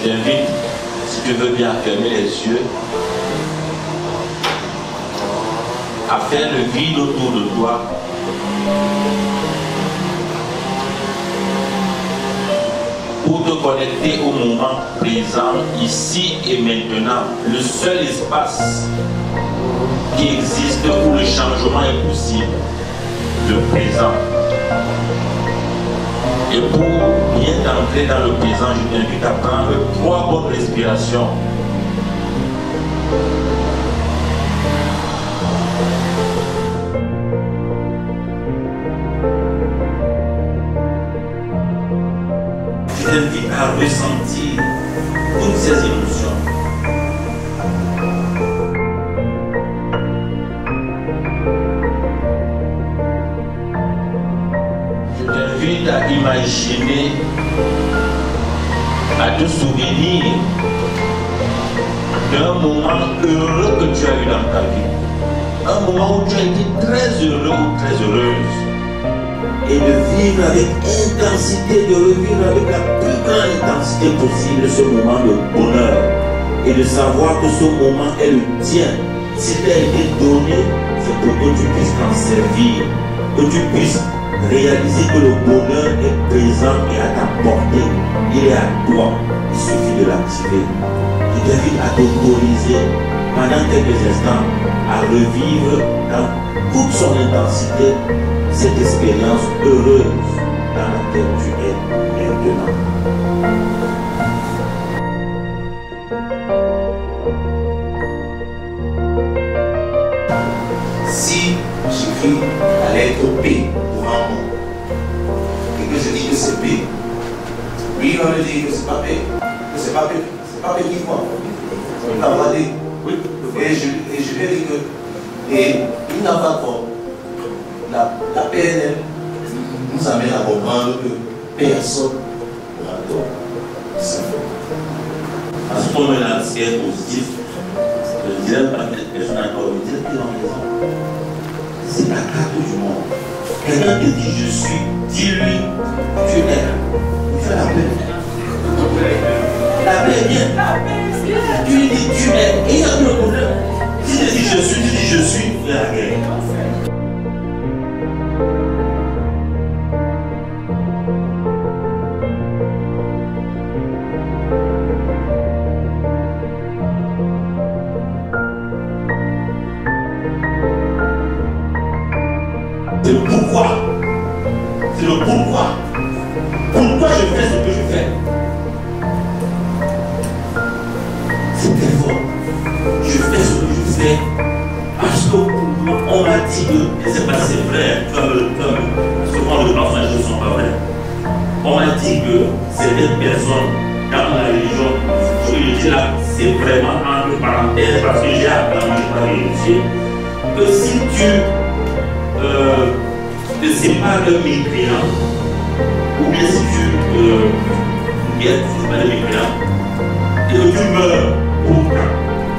Je t'invite, si tu veux bien fermer les yeux, à faire le vide autour de toi. Pour te connecter au moment présent, ici et maintenant, le seul espace qui existe où le changement est possible, le présent. Et pour bien entrer dans le présent, je t'invite à prendre 3 bonnes respirations. Je t'invite à ressentir toutes ces émotions. Je t'invite à imaginer, à te souvenir d'un moment heureux que tu as eu dans ta vie. Un moment où tu as été très heureux ou très heureuse. Et de vivre avec intensité, de revivre avec la plus grande intensité possible ce moment de bonheur. Et de savoir que ce moment est le tien. S'il t'a été donné, c'est pour que tu puisses t'en servir. Que tu puisses réaliser que le bonheur est présent et à ta portée. Il est à toi. Il suffit de l'activer. Je t'invite à t'autoriser pendant quelques instants à revivre dans toute son intensité cette expérience heureuse dans laquelle tu es maintenant. Si j'écris la lettre P devant moi et que je dis que c'est P, lui il va me dire que c'est pas P, que c'est pas P, c'est pas P qui voit. Il va regarder. Oui. Et je vais dire que il n'a pas tort. La PNL nous amène à comprendre que personne n'a tort. À ce moment-là, ce qui est positif, je dirais pas que personne n'a tort, je dirais qu'ils ont raison. C'est la carte du monde. Quelqu'un te dit je suis, dis-lui, tu es là. Il fait la paix. La paix est bien. Tu lui dis tu es, et il n'y a plus de problème. Si tu dis je suis, tu dis je suis, il y a la guerre. C'est le pourquoi. C'est le pourquoi. Pourquoi je fais ce que je fais. C'est très fort. Je fais ce que je fais parce que on m'a dit que c'est pas c'est vrai. Souvent le partage ne sont pas vrais. On m'a dit que certaines personnes dans la religion, je le dis là, c'est vraiment entre parenthèses parce que j'ai appris, je n'ai pas vérifié, que si tu te sépares d'un mécréant, ou bien si tu es pas d'un mécréant, et que tu meurs pour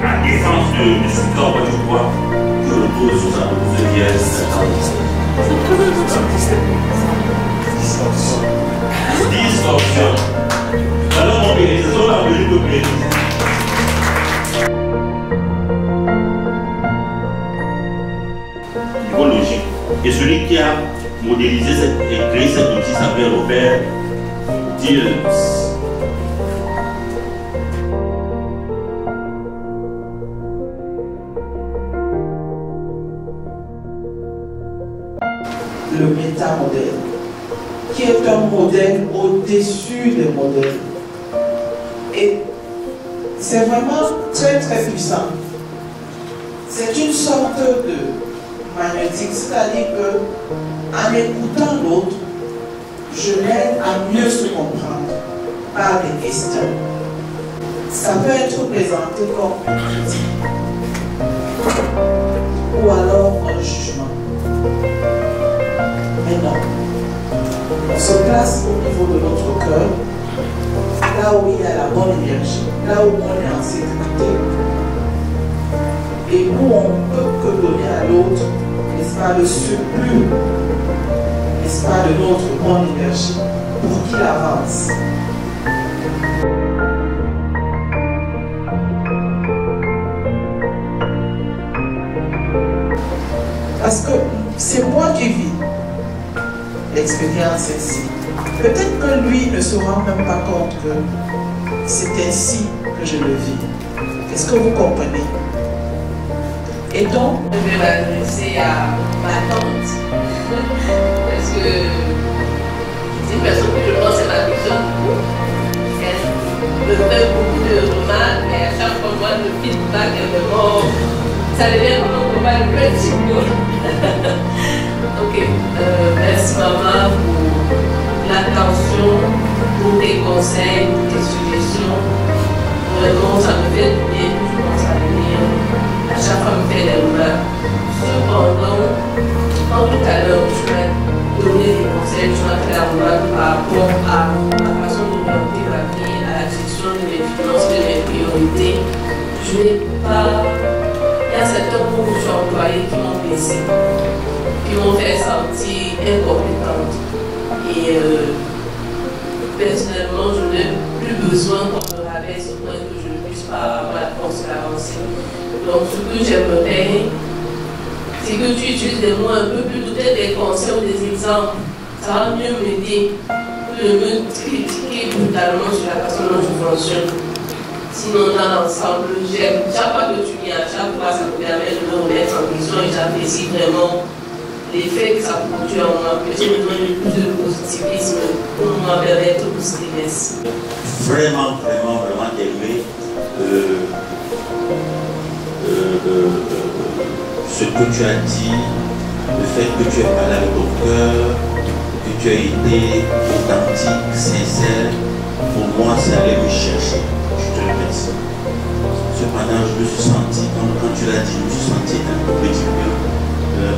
la défense de ce corps, tu crois que le taux de ce qui est 50. Distorsion. Alors mon organisation l'a appelé le pénis. Logique. Et celui qui a modélisé et créé cet outil s'appelle Robert Dills. Le métamodèle, qui est un modèle au-dessus des modèles. Et c'est vraiment très très puissant. C'est une sorte de magnétique, c'est-à-dire que en écoutant l'autre, je l'aide à mieux se comprendre par des questions. Ça peut être présenté comme une critique ou alors un jugement. Mais non. On se place au niveau de notre cœur, là où il y a la bonne énergie, là où on est en sécurité, et où on ne peut que donner à l'autre, n'est-ce pas, le surplus, n'est-ce pas, de notre bonne énergie pour qu'il avance. Parce que c'est moi qui vis l'expérience ainsi. Peut-être que lui ne se rend même pas compte que c'est ainsi que je le vis. Est-ce que vous comprenez? Et donc, je vais m'adresser à ma tante. Parce que c'est une personne que je pense qu'elle a besoin de beaucoup. Elle me fait beaucoup de remarques, mais à chaque fois, moi, le feedback, elle me montre. Ça devient comme un combat de petit bout. Ok, merci maman pour l'attention, pour tes conseils, pour tes suggestions. Vraiment, ça me fait du bien, je pense à venir. À chaque fois, me fait des remarques. Cependant, en tout à l'heure, tu m'as donné des conseils, tu m'as fait la remarque par rapport à la façon d'orienter ma vie, à la gestion de mes finances, de mes priorités. Je n'ai pas. Il y a certains mots que je suis employés qui m'ont blessé, qui m'ont fait sentir incompétente. Et personnellement, je n'ai plus besoin qu'on me rabaisse au point que je ne puisse pas avoir la force d'avancer. Donc, ce que j'aimerais, c'est que tu utilises des mots un peu plus, peut-être des conseils ou des exemples. Ça va mieux m'aider que de me critiquer brutalement sur la façon dont je fonctionne. Sinon, dans l'ensemble, j'aime. Chaque fois que tu viens, chaque fois, ça me permet de me remettre en question et j'apprécie vraiment l'effet que ça produit en moi. Que j'ai besoin de plus de positivisme pour me permettre de stress. Vraiment aimer ce que tu as dit, le fait que tu es parlé avec ton cœur, que tu as été authentique, sincère. Pour moi, ça allait me chercher. Je te remercie. Cependant, je me suis senti, quand tu l'as dit, je me suis senti un petit peu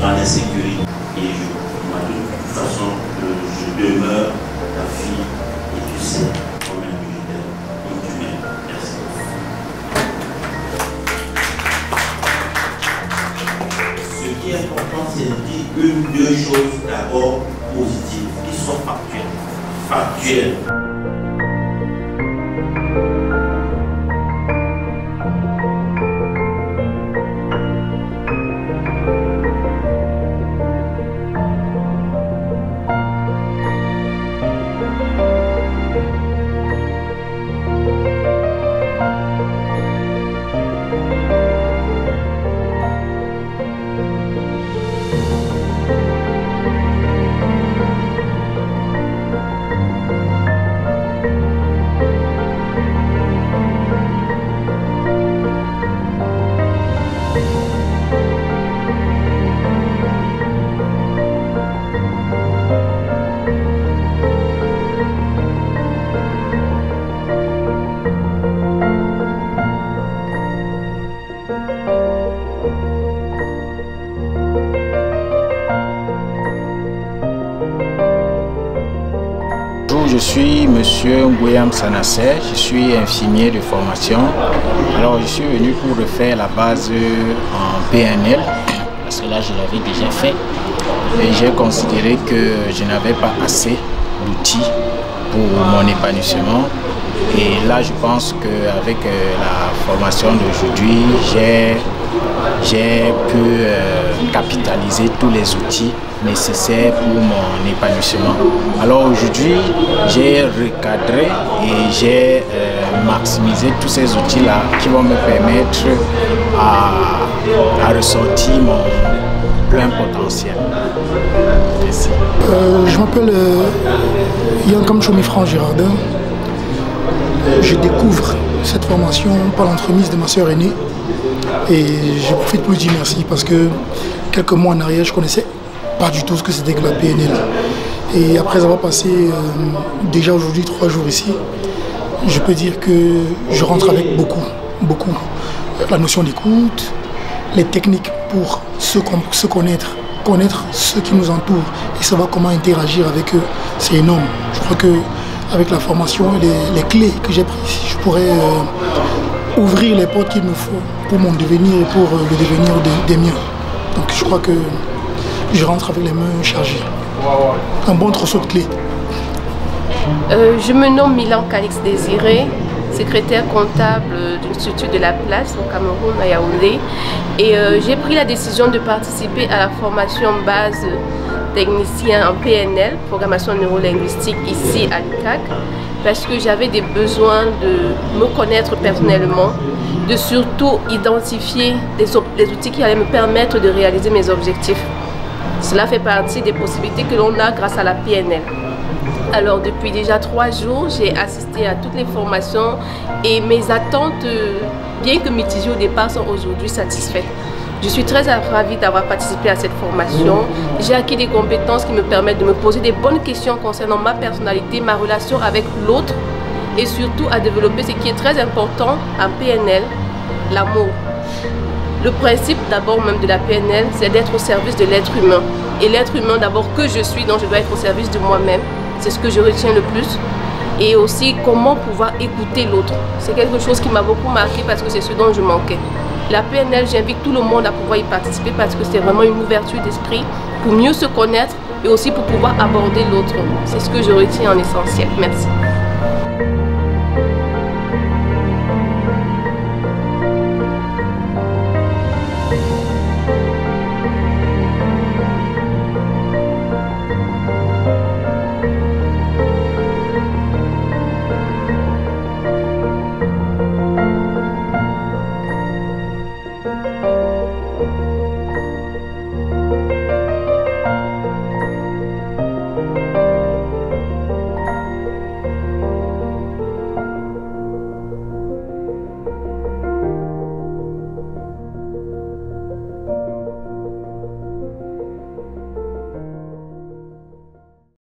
en insécurité. Et de toute façon, je demeure ta fille et tu sais combien je t'aime. Donc tu m'aimes. Merci. Ce qui est important, c'est de dire une ou deux choses d'abord positives, qui sont factuelles. Factuelles. Je suis Monsieur Nguyam Sanassé, je suis infirmier de formation. Alors je suis venu pour refaire la base en PNL, parce que là je l'avais déjà fait. Et j'ai considéré que je n'avais pas assez d'outils pour mon épanouissement. Et là je pense qu'avec la formation d'aujourd'hui, j'ai pu capitaliser tous les outils nécessaires pour mon épanouissement. Alors aujourd'hui, j'ai recadré et j'ai maximisé tous ces outils-là qui vont me permettre à ressortir mon plein potentiel. Merci. Je m'appelle Yankam Choumi-Franc Girardin. Je découvre cette formation par l'entremise de ma sœur aînée. Et je profite pour lui dire merci parce que quelques mois en arrière, je ne connaissais pas du tout ce que c'était que la PNL. Et après avoir passé déjà aujourd'hui 3 jours ici, je peux dire que je rentre avec beaucoup. La notion d'écoute, les techniques pour se connaître ceux qui nous entourent et savoir comment interagir avec eux, c'est énorme. Je crois qu'avec la formation et les clés que j'ai prises, je pourrais ouvrir les portes qu'il me faut pour mon devenir et pour le devenir des miens. Donc je crois que je rentre avec les mains chargées. Un bon trousseau de clés. Je me nomme Milan Calix Désiré. secrétaire comptable d'une structure de la place au Cameroun, à Yaoundé. Et j'ai pris la décision de participer à la formation base technicien en PNL, programmation neurolinguistique, ici à l'UCAC, parce que j'avais des besoins de me connaître personnellement, de surtout identifier des outils qui allaient me permettre de réaliser mes objectifs. Cela fait partie des possibilités que l'on a grâce à la PNL. Alors depuis déjà 3 jours, j'ai assisté à toutes les formations et mes attentes, bien que mitigées au départ, sont aujourd'hui satisfaites. Je suis très ravie d'avoir participé à cette formation. J'ai acquis des compétences qui me permettent de me poser des bonnes questions concernant ma personnalité, ma relation avec l'autre et surtout à développer ce qui est très important en PNL, l'amour. Le principe d'abord même de la PNL, c'est d'être au service de l'être humain. Et l'être humain d'abord que je suis, donc je dois être au service de moi-même. C'est ce que je retiens le plus. Et aussi comment pouvoir écouter l'autre. C'est quelque chose qui m'a beaucoup marqué parce que c'est ce dont je manquais. La PNL, j'invite tout le monde à pouvoir y participer parce que c'est vraiment une ouverture d'esprit pour mieux se connaître et aussi pour pouvoir aborder l'autre. C'est ce que je retiens en essentiel. Merci.